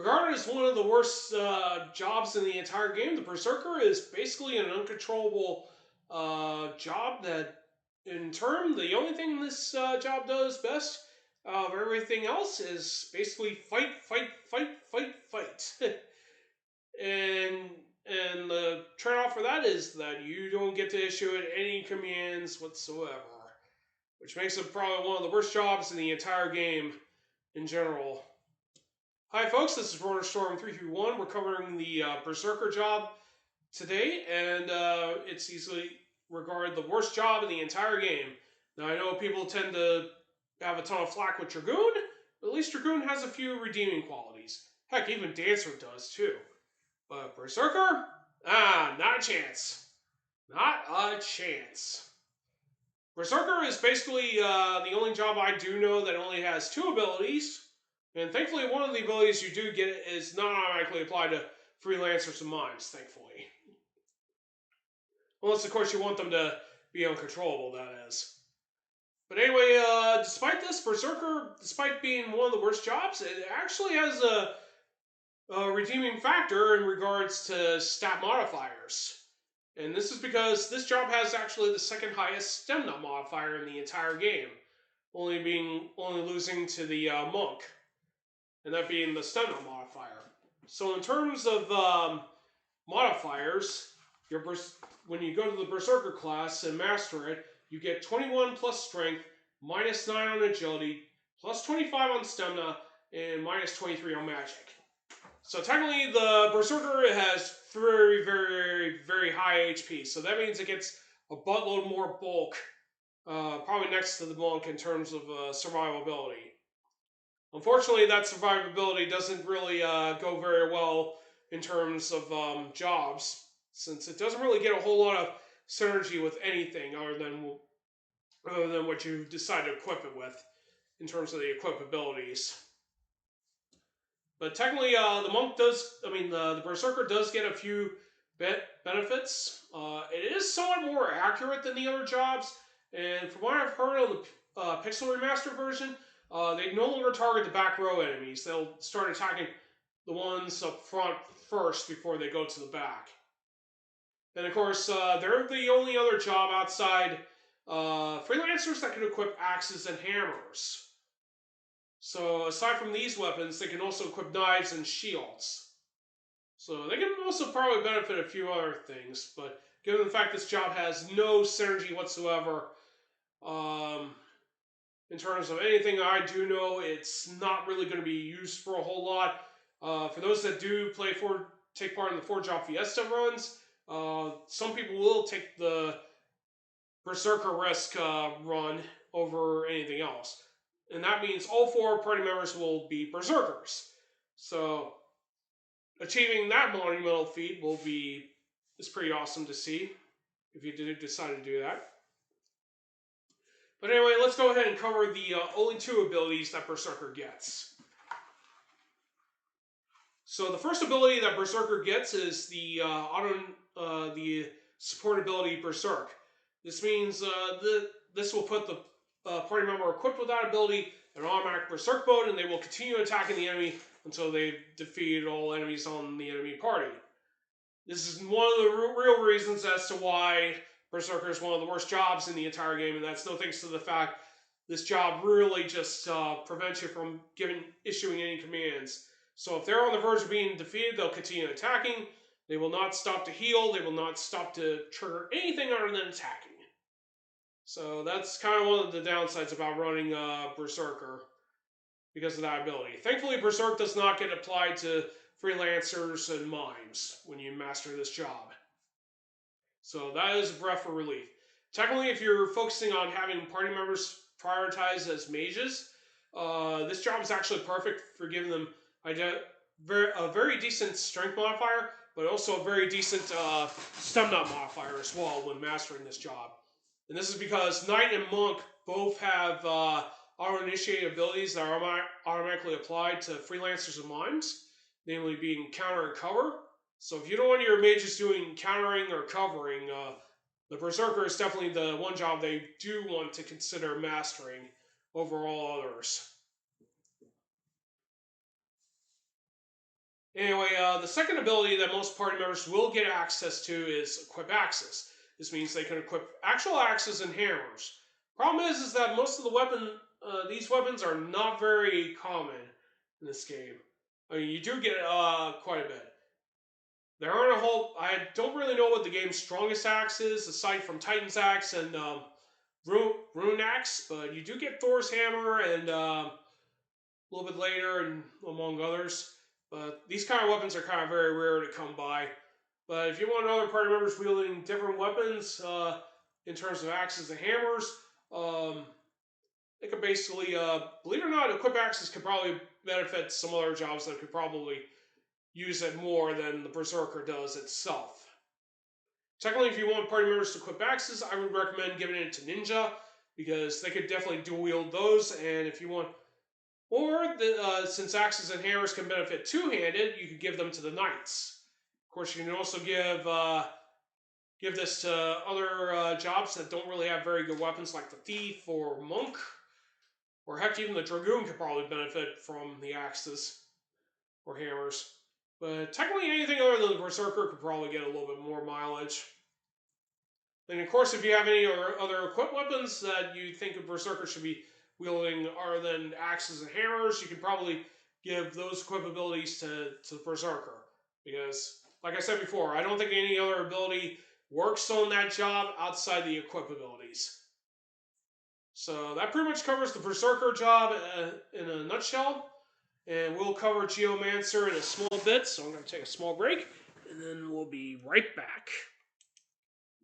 Regarded as one of the worst jobs in the entire game, the Berserker is basically an uncontrollable job that, in turn, the only thing this job does best of everything else is basically fight, fight, fight, fight, fight. and and the trade-off for that is that you don't get to issue it any commands whatsoever, which makes it probably one of the worst jobs in the entire game in general. Hi folks, this is Storm331. We're covering the Berserker job today, and it's easily regarded the worst job in the entire game. Now I know people tend to have a ton of flack with Dragoon, but at least Dragoon has a few redeeming qualities. Heck, even Dancer does too. But Berserker? Not a chance. Not a chance. Berserker is basically the only job I do know that only has two abilities. And thankfully, one of the abilities you do get is not automatically applied to freelancers and mimes, thankfully. Unless, of course, you want them to be uncontrollable, that is. But anyway, despite this, Berserker, despite being one of the worst jobs, it actually has a redeeming factor in regards to stat modifiers. And this is because this job has actually the second highest stamina modifier in the entire game, only losing to the monk, and that being the stamina modifier. So in terms of modifiers, when you go to the Berserker class and master it, you get 21 plus strength, minus 9 on agility, plus 25 on stamina, and minus 23 on magic. So technically, the Berserker has very, very, very high HP. So that means it gets a buttload more bulk, probably next to the monk in terms of survivability. Unfortunately, that survivability doesn't really go very well in terms of jobs, since it doesn't really get a whole lot of synergy with anything other than what you decide to equip it with in terms of the equip abilities. But technically, the Berserker does get a few benefits. It is somewhat more accurate than the other jobs, and from what I've heard on the Pixel Remaster version, they no longer target the back row enemies. They'll start attacking the ones up front first before they go to the back. And of course, they're the only other job outside freelancers that can equip axes and hammers. So aside from these weapons, they can also equip knives and shields. So they can also probably benefit a few other things, but given the fact this job has no synergy whatsoever, in terms of anything I do know, it's not really going to be used for a whole lot. For those that do take part in the 4-job Fiesta runs, some people will take the Berserker Risk run over anything else. And that means all 4 party members will be Berserkers. So achieving that monumental feat is pretty awesome to see, if you do decide to do that. But anyway, let's go ahead and cover the only 2 abilities that Berserker gets. So the first ability that Berserker gets is the support ability Berserk. This means this will put the party member equipped with that ability in automatic Berserk mode, and they will continue attacking the enemy until they've defeated all enemies on the enemy party. This is one of the real reasons as to why Berserker is one of the worst jobs in the entire game, and that's no thanks to the fact this job really just prevents you from issuing any commands. So if they're on the verge of being defeated, they'll continue attacking. They will not stop to heal. They will not stop to trigger anything other than attacking. So that's kind of one of the downsides about running Berserker because of that ability. Thankfully, Berserk does not get applied to freelancers and mimes when you master this job. So that is a breath of relief. Technically, if you're focusing on having party members prioritized as mages, this job is actually perfect for giving them a very decent strength modifier, but also a very decent stamina modifier as well when mastering this job. And this is because Knight and Monk both have auto-initiated abilities that are automatically applied to freelancers and mimes, namely being counter and cover. So if you don't want your mages doing countering or covering, the Berserker is definitely the one job they do want to consider mastering over all others. Anyway, the second ability that most party members will get access to is Equip Axes. This means they can equip actual axes and hammers. Problem is that most of the these weapons are not very common in this game. I mean, you do get quite a bit. There aren't a whole. I don't really know what the game's strongest axe is, aside from Titan's axe and Rune axe, but you do get Thor's hammer and a little bit later, and among others. But these kind of weapons are kind of very rare to come by. But if you want other party members wielding different weapons in terms of axes and hammers, they could basically, believe it or not, equip axes could probably benefit some other jobs that could probably use it more than the Berserker does itself. Technically, if you want party members to equip axes, I would recommend giving it to Ninja, because they could definitely dual wield those, and if you want... since axes and hammers can benefit two-handed, you could give them to the Knights. Of course, you can also give this to other jobs that don't really have very good weapons, like the Thief or Monk. Or heck, even the Dragoon could probably benefit from the axes or hammers. But technically anything other than the Berserker could probably get a little bit more mileage. And of course, if you have any other equipped weapons that you think a Berserker should be wielding other than axes and hammers, you can probably give those equip abilities to the Berserker. Because, like I said before, I don't think any other ability works on that job outside the equip abilities. So that pretty much covers the Berserker job in a nutshell. And we'll cover Geomancer in a small bit, so I'm going to take a small break, and then we'll be right back.